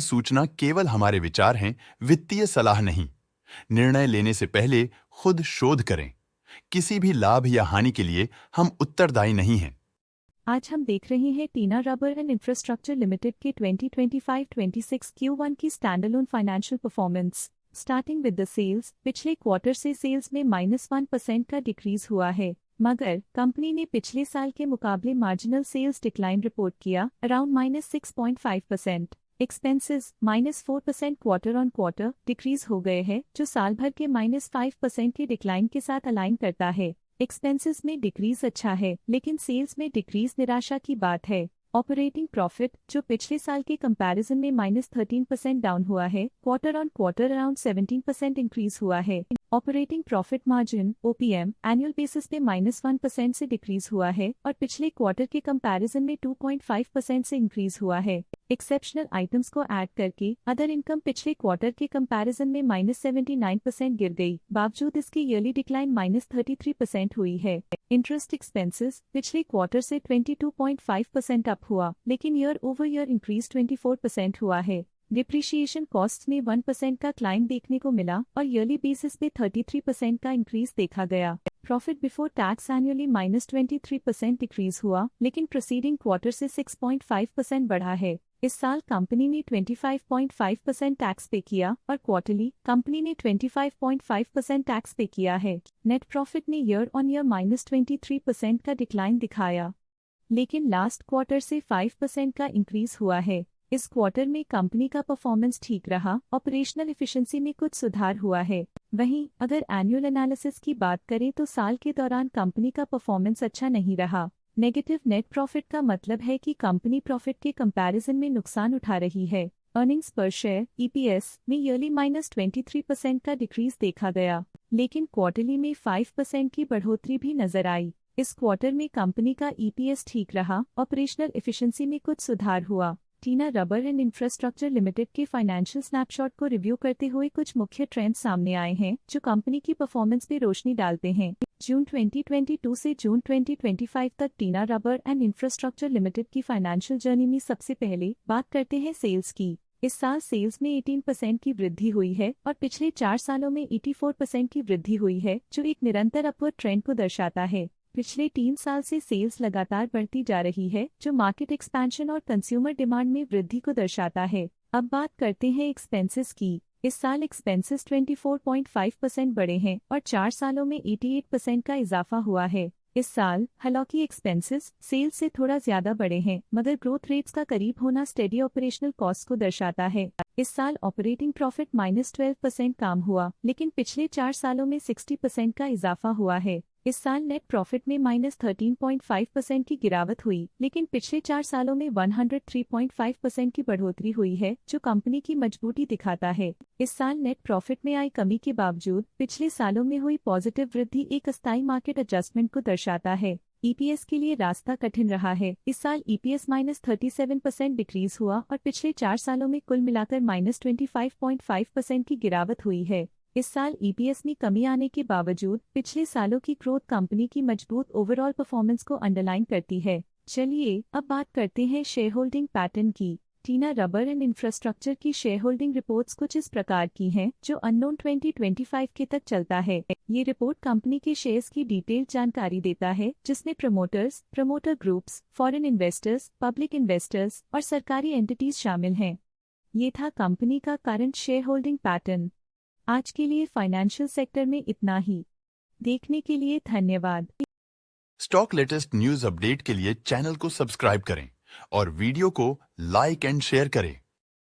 सूचना केवल हमारे विचार हैं, वित्तीय सलाह नहीं। निर्णय लेने से पहले खुद शोध करें। किसी भी लाभ या हानि के लिए हम उत्तरदायी नहीं हैं। आज हम देख रहे हैं Tinna rubber and infrastructure limited के 2025-26 Q1 की standalone financial performance. Starting with the sales, पिछले क्वार्टर से सेल्स में -1% का डिक्रीज हुआ है, मगर कंपनी ने पिछले साल के मुकाबले मार्जिनल सेल्स डिक्लाइन रिपोर्ट किया, around -6.5%। Expenses -4% quarter on quarter decrease हो गए हैं, जो साल भर के -5% के डिक्लाइन के साथ अलाइन करता है। एक्सपेंसेस में डिक्रीज अच्छा है, लेकिन सेल्स में डिक्रीज निराशा की बात है। ऑपरेटिंग प्रॉफिट, जो पिछले साल के कंपैरिजन में -13% डाउन हुआ है, quarter on quarter around 17% increase हुआ है। Operating profit margin (OPM) annual basis पे -1% से डिक्रीज हुआ है और पिछले क्वार्टर के कंपैरिजन में 2.5% से इंक्रीज हुआ है। एक्सेप्शनल आइटम्स को ऐड करके अदर इनकम पिछले क्वार्टर के कंपैरिजन में -79% गिर गई, बावजूद इसकी ईयरली डिक्लाइन -33% हुई है। इंटरेस्ट एक्सपेंसेस पिछले क्वार्टर से 22.5% अप हुआ, लेकिन ईयर ओवर ईयर इंक्रीज 24% हुआ है। डिप्रिशिएशन कॉस्ट में 1% का क्लाइम देखने को मिला और ईयरली बेसिस पे 33% का इंक्रीज देखा गया। Profit before tax annually -23% decrease हुआ, लेकिन प्रीसीडिंग क्वार्टर से 6.5% बढ़ा है। इस साल कंपनी ने 25.5% टैक्स पे किया और क्वार्टरली कंपनी ने 25.5% टैक्स पे किया है। नेट प्रॉफिट ने ईयर ऑन ईयर -23% का डिक्लाइन दिखाया, लेकिन लास्ट क्वार्टर से 5% का इंक्रीज हुआ है। इस क्वार्टर में कंपनी का परफॉर्मेंस ठीक रहा, ऑपरेशनल एफिशिएंसी में कुछ सुधार हुआ है। वहीं अगर एनुअल एनालिसिस की बात करें तो साल के दौरान कंपनी का परफॉर्मेंस अच्छा नहीं रहा। नेगेटिव नेट प्रॉफिट का मतलब है कि कंपनी प्रॉफिट के कंपैरिजन में नुकसान उठा रही है। अर्निंग्स पर शेयर (EPS) में ईयरली -23% का डिक्रीज देखा गया, लेकिन क्वार्टरली में 5% की बढ़ोतरी भी नजर आई। इस क्वार्टर में कंपनी का EPS ठीक रहा, ऑपरेशनल एफिशिएंसी में कुछ सुधार हुआ। टीना रबर एंड इंफ्रास्ट्रक्चर लिमिटेड के फाइनेंशियल स्नैपशॉट को रिव्यू करते हुए कुछ मुख्य ट्रेंड्स सामने आए हैं, जो कंपनी की परफॉर्मेंस पे रोशनी डालते हैं। जून 2022 से जून 2025 तक टीना रबर एंड इंफ्रास्ट्रक्चर लिमिटेड की फाइनेंशियल जर्नी में सबसे पहले बात करते हैं सेल्स की। इस साल सेल्स में 18% की वृद्धि हुई है और पिछले 4 सालों में 84% की वृद्धि हुई है, जो एक निरंतर अपवर्ड ट्रेंड को दर्शाता है। पिछले 3 साल से सेल्स लगातार बढ़ती जा रही है, जो मार्केट एक्सपेंशन और कंज्यूमर डिमांड में वृद्धि को दर्शाता है। अब बात करते हैं एक्सपेंसेस की। इस साल एक्सपेंसेस 24.5% बढ़े हैं और 4 सालों में 88% का इजाफा हुआ है। इस साल हालांकि एक्सपेंसेस सेल्स से थोड़ा ज्यादा बढ़े हैं, मगर ग्रोथ रेट्स का करीब होना स्टेडी ऑपरेशनल कॉस्ट को दर्शाता है। इस साल ऑपरेटिंग प्रॉफिट -12% कम हुआ, लेकिन पिछले 4 सालों में 60% का इजाफा हुआ है। इस साल नेट प्रॉफिट में -13.5% की गिरावट हुई, लेकिन पिछले 4 सालों में 103.5% की बढ़ोतरी हुई है, जो कंपनी की मजबूती दिखाता है। इस साल नेट प्रॉफिट में आई कमी के बावजूद पिछले सालों में हुई पॉजिटिव वृद्धि एक अस्थायी मार्केट एडजस्टमेंट को दर्शाता है। EPS के लिए रास्ता कठिन रहा है। इस साल EPS -37% डिक्रीज हुआ और पिछले 4 सालों में कुल मिलाकर -25.5% की गिरावट हुई है। इस साल EPS में कमी आने के बावजूद पिछले सालों की ग्रोथ कंपनी की मजबूत ओवरऑल परफॉर्मेंस को अंडरलाइन करती है। चलिए अब बात करते हैं शेयर होल्डिंग पैटर्न की। टीना रबर एंड इंफ्रास्ट्रक्चर की शेयर होल्डिंग रिपोर्ट्स कुछ इस प्रकार की हैं, जो अननोन 2025 के तक चलता है। ये रिपोर्ट कंपनी के शेयर्स की डिटेल्ड जानकारी देता है, जिसमें promoters, promoter groups, foreign investors, public investors और सरकारी एंटिटीज शामिल हैं। ये था कंपनी का करंट शेयर होल्डिंग पैटर्न। आज के लिए फाइनेंशियल सेक्टर में इतना ही। देखने के लिए धन्यवाद। स्टॉक लेटेस्ट न्यूज अपडेट के लिए चैनल को सब्सक्राइब करें और वीडियो को लाइक एंड शेयर करें।